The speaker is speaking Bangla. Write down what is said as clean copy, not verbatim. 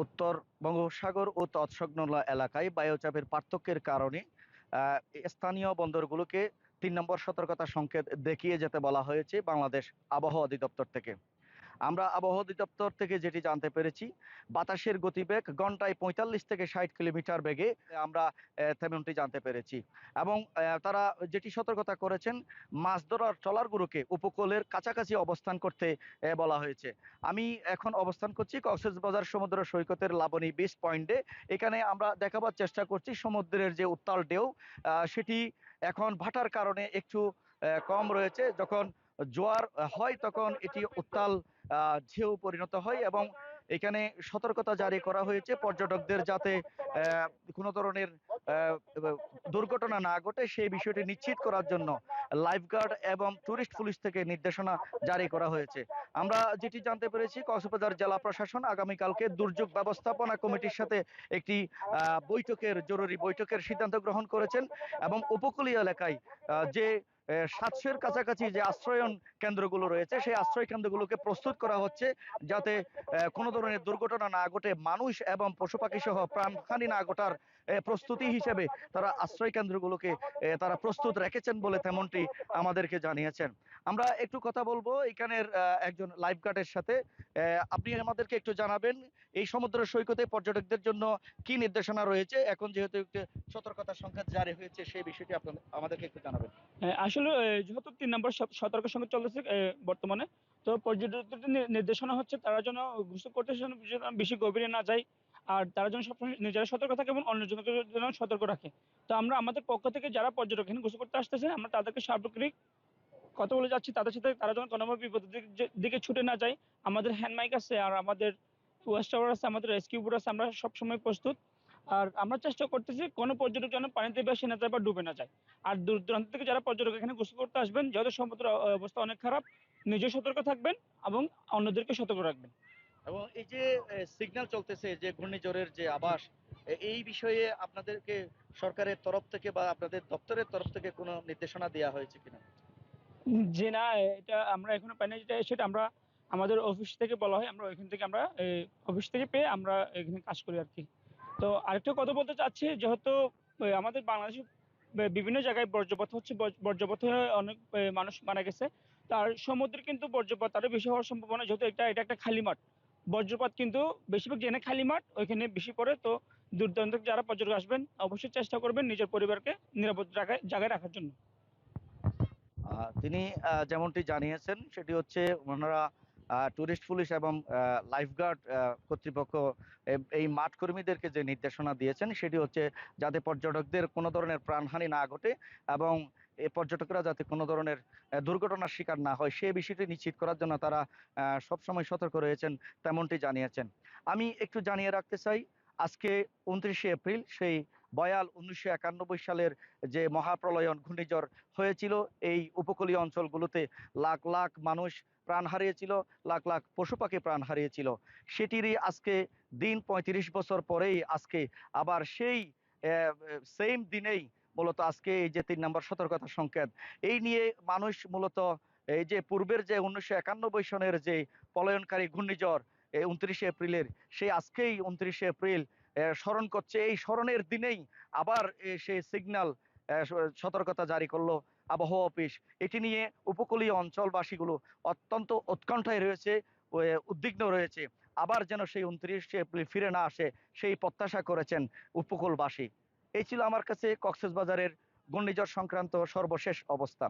উত্তর বঙ্গোপসাগর ও তৎসংলগ্ন এলাকায় বায়ুচাপের পার্থক্যের কারণে আহ, স্থানীয় বন্দরগুলোকে 3 নম্বর সতর্কতা সংকেত দেখিয়ে যেতে বলা হয়েছে বাংলাদেশ আবহাওয়া অধিদপ্তর থেকে। আমরা আবহাওয়া অধিদপ্তর থেকে যেটি জানতে পেরেছি, বাতাসের গতিবেগ ঘন্টায় 45 থেকে 60 কিলোমিটার বেগে আমরা তেমনটি জানতে পেরেছি। এবং তারা যেটি সতর্কতা করেছেন, মাছ ধরার ট্রলারগুলোকে উপকূলের কাছাকাছি অবস্থান করতে বলা হয়েছে। আমি এখন অবস্থান করছি কক্সবাজার সমুদ্র সৈকতের লাবণী বিচ পয়েন্টে। এখানে আমরা দেখাবার চেষ্টা করছি সমুদ্রের যে উত্তাল ঢেউ, সেটি এখন ভাটার কারণে একটু কম রয়েছে। যখন জোয়ার হয় তখন এটি উত্তাল ঢেউ পরিণত হয় এবং এখানে সতর্কতা জারি করা হয়েছে পর্যটকদের যাতে কোনো ধরনের আহ, দুর্ঘটনা না ঘটে সেই বিষয়টি নিশ্চিত করার জন্য লাইফগার্ড এবং টুরিস্ট পুলিশ থেকে নির্দেশনা জারি করা হয়েছে। আমরা যেটি জানতে পেরেছি, কক্সবাজার জেলা প্রশাসন আগামীকালকে দুর্যোগ ব্যবস্থাপনা কমিটির সাথে একটি জরুরি বৈঠকের সিদ্ধান্ত গ্রহণ করেছেন এবং উপকূলীয় এলাকায় যে 700-এর কাছাকাছি যে আশ্রয়ন কেন্দ্রগুলো রয়েছে সেই আশ্রয় কেন্দ্রগুলোকে প্রস্তুত করা হচ্ছে যাতে কোনো ধরনের দুর্ঘটনা না ঘটে, মানুষ এবং পশু পাখি সহ প্রাণহানি না ঘটার প্রস্তুতি হিসেবে তারা আশ্রয় কেন্দ্রগুলোকে তারা প্রস্তুত রেখেছেন বলে তেমনটি আমাদেরকে জানিয়েছেন। আমরা একটু কথা বলবো এখানের একজন লাইফগার্ডের সাথে। আপনি আমাদেরকে একটু জানাবেন এই সমুদ্র সৈকতে পর্যটকদের জন্য কি নির্দেশনা রয়েছে, এখন যেহেতু একটু সতর্কতা সংকেত জারি হয়েছে সেই বিষয়টি আপনাদের আমাদেরকে একটু জানাবেন। আসলে যেহেতু 3 নম্বর সতর্ক সংকেত চলতেছে বর্তমানে, তো পর্যটকদের নির্দেশনা হচ্ছে তারা যেন গোসল করতে বেশি গভীরে না যায়। আর তারা যেন সবসময় নিজেরা সতর্ক থাকে এবং অন্যজনকে যেন সতর্ক রাখে। তো আমরা আমাদের পক্ষ থেকে যারা পর্যটক এখানে গোসল করতে আসতেছে আমরা তাদেরকে সার্বক্ষণিক কথা বলে যাচ্ছি তাদের সাথে, তারা যেন কোনোভাবে বিপদের দিকে ছুটে না যায়। আমাদের হ্যান্ড মাইক আছে, আর আমাদের ওয়াচ টাওয়ার আছে, আমাদের রেস্কিউ বোট আছে, আমরা সবসময় প্রস্তুত। আর আমরা চেষ্টা করতেছি কোনো পর্যটক যেন পানিতে ভেসে না যায় বা ডুবে না যায়। আর দূর দূরান্ত থেকে যারা পর্যটক এখানে গোসল করতে আসবেন, যেহেতু সমুদ্র অবস্থা অনেক খারাপ, নিজে সতর্ক থাকবেন এবং অন্যদেরকে সতর্ক রাখবেন। এবং এই যে সিগন্যাল চলতেছে যে ঘূর্ণিঝড়ের যে আভাস, এই বিষয়ে আপনাদেরকে সরকারের তরফ থেকে বা আপনাদের দপ্তরের তরফ থেকে কোনো নির্দেশনা দেওয়া হয়েছে কিনা? যে না, এটা আমরা এখনো পাইনি। সেটা আমরা আমাদের অফিস থেকে বলা হয়, আমরা ওইখান থেকে আমরা অফিস থেকে পেয়ে আমরা এখানে কাজ করি আর কি। তো আরেকটা কথা বলতে চাচ্ছি, যেহেতু আমাদের বাংলাদেশে বিভিন্ন জায়গায় বর্জ্যপাত হচ্ছে, বর্জ্যপাতে অনেক মানুষ মারা গেছে। তার সমুদ্রে কিন্তু বর্জ্যপাত আরো বেশি হওয়ার সম্ভাবনা, যেহেতু এটা একটা খালি মাঠ। বজ্রপাত কিন্তু বেশিরভাগ জেনে খালি মাঠ ওইখানে বেশি পড়ে। তো দূর দূরান্ত থেকে যারা পর্যটক আসবেন অবশ্যই চেষ্টা করবেন নিজের পরিবারকে নিরাপদ জায়গায় রাখার জন্য। তিনি যেমনটি জানিয়েছেন সেটি হচ্ছে ওনারা টুরিস্ট পুলিশ এবং লাইফগার্ড কর্তৃপক্ষ এই মাঠ কর্মীদেরকে যে নির্দেশনা দিয়েছেন সেটি হচ্ছে যাতে পর্যটকদের কোনো ধরনের প্রাণহানি না ঘটে এবং এই পর্যটকরা যাতে কোনো ধরনের দুর্ঘটনার শিকার না হয় সেই বিষয়টি নিশ্চিত করার জন্য তারা সবসময় সতর্ক রয়েছেন তেমনটি জানিয়েছেন। আমি একটু জানিয়ে রাখতে চাই, আজকে 29শে এপ্রিল সেই বয়াল 1991 সালের যে মহাপ্রলয়ন ঘূর্ণিঝড় হয়েছিল এই উপকূলীয় অঞ্চলগুলোতে লাখ লাখ মানুষ প্রাণ হারিয়েছিল, লাখ লাখ পশু পাখি প্রাণ হারিয়েছিল। সেটিরই আজকে দিন 35 বছর পরেই আজকে আবার সেই সেম দিনেই মূলত আজকে এই যে 3 নম্বর সতর্কতা সংকেত, এই নিয়ে মানুষ মূলত এই যে পূর্বের যে 1991 সনের যে পলায়নকারী ঘূর্ণিঝড় 29শে এপ্রিলের, সেই আজকেই 29শে এপ্রিল স্মরণ করছে। এই স্মরণের দিনেই আবার সেই সিগন্যাল সতর্কতা জারি করলো আবহাওয়া অফিস। এটি নিয়ে উপকূলীয় অঞ্চলবাসীগুলো অত্যন্ত উৎকণ্ঠায় রয়েছে, উদ্বিগ্ন রয়েছে। আবার যেন সেই 29শে এপ্রিল ফিরে না আসে সেই প্রত্যাশা করেছেন উপকূলবাসী। এই ছিল আমার কাছে কক্সবাজারের ঘূর্ণিঝড় সংক্রান্ত সর্বশেষ অবস্থা।